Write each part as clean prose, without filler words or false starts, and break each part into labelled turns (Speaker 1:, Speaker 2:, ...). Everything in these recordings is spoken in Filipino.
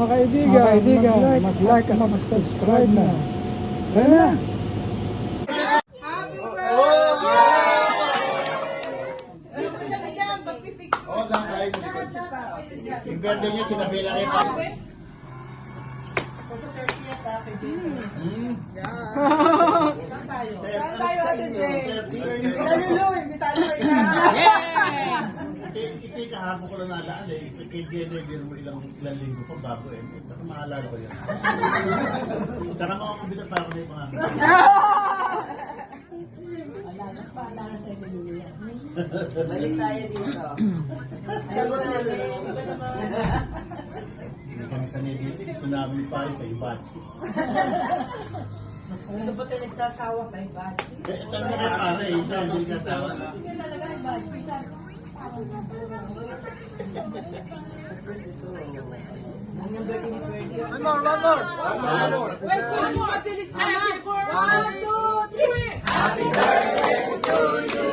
Speaker 1: Mga kaibigan, mag-like at mag-subscribe na. Tara na!
Speaker 2: Oh, guys. Yung birthday niya, sinabi lang ito.
Speaker 3: Saan tayo, Ate Jay? Lalo, hindi tayo kayo.
Speaker 2: Ito kahapon ko lang nadaan eh. Kay Gene, biro mo ilang linggo pa bago eh. Saka maalala ko yan. Saka makakabitan pa ako na yung mga.
Speaker 3: Balik tayo dito. Sagot na lang.
Speaker 2: Hindi kami sanay dito. Gusto namin pa rin sa iba.
Speaker 3: Ano ba tayo nagsasawa pa yung bati?
Speaker 2: Ito na kaya pare, isa hindi kasawa.
Speaker 3: One more. Wait, one more. Bilis naman. 1, 2, 3. Happy birthday to you.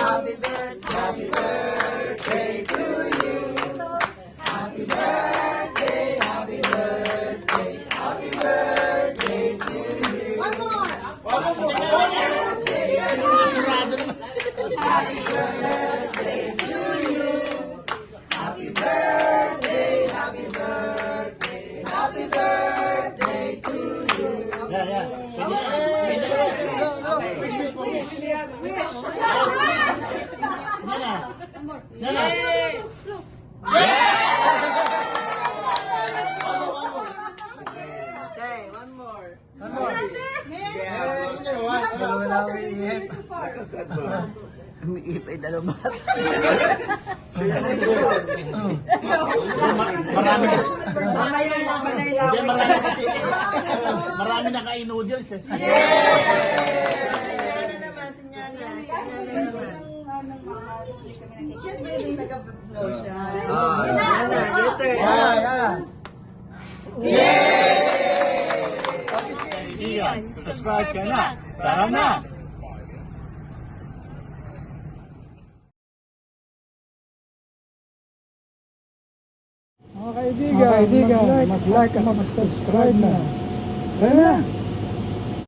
Speaker 3: Happy birthday to you. Happy birthday, happy birthday, happy birthday to you. One more. Happy birthday to you. Happy birthday, happy birthday, happy birthday to you.
Speaker 2: Yeah.
Speaker 3: Okay, one more. Umiip ay dalamat.
Speaker 2: Marami na.
Speaker 3: Manay
Speaker 2: Marami na ka-noodles eh.
Speaker 3: Sinyana naman. Yes, baby, nag-flow siya. Sinyana, your turn.
Speaker 1: Kaibigan, subscribe ka na. Tara na! Mga kaibigan, mag-like at mag-subscribe na. Tara na!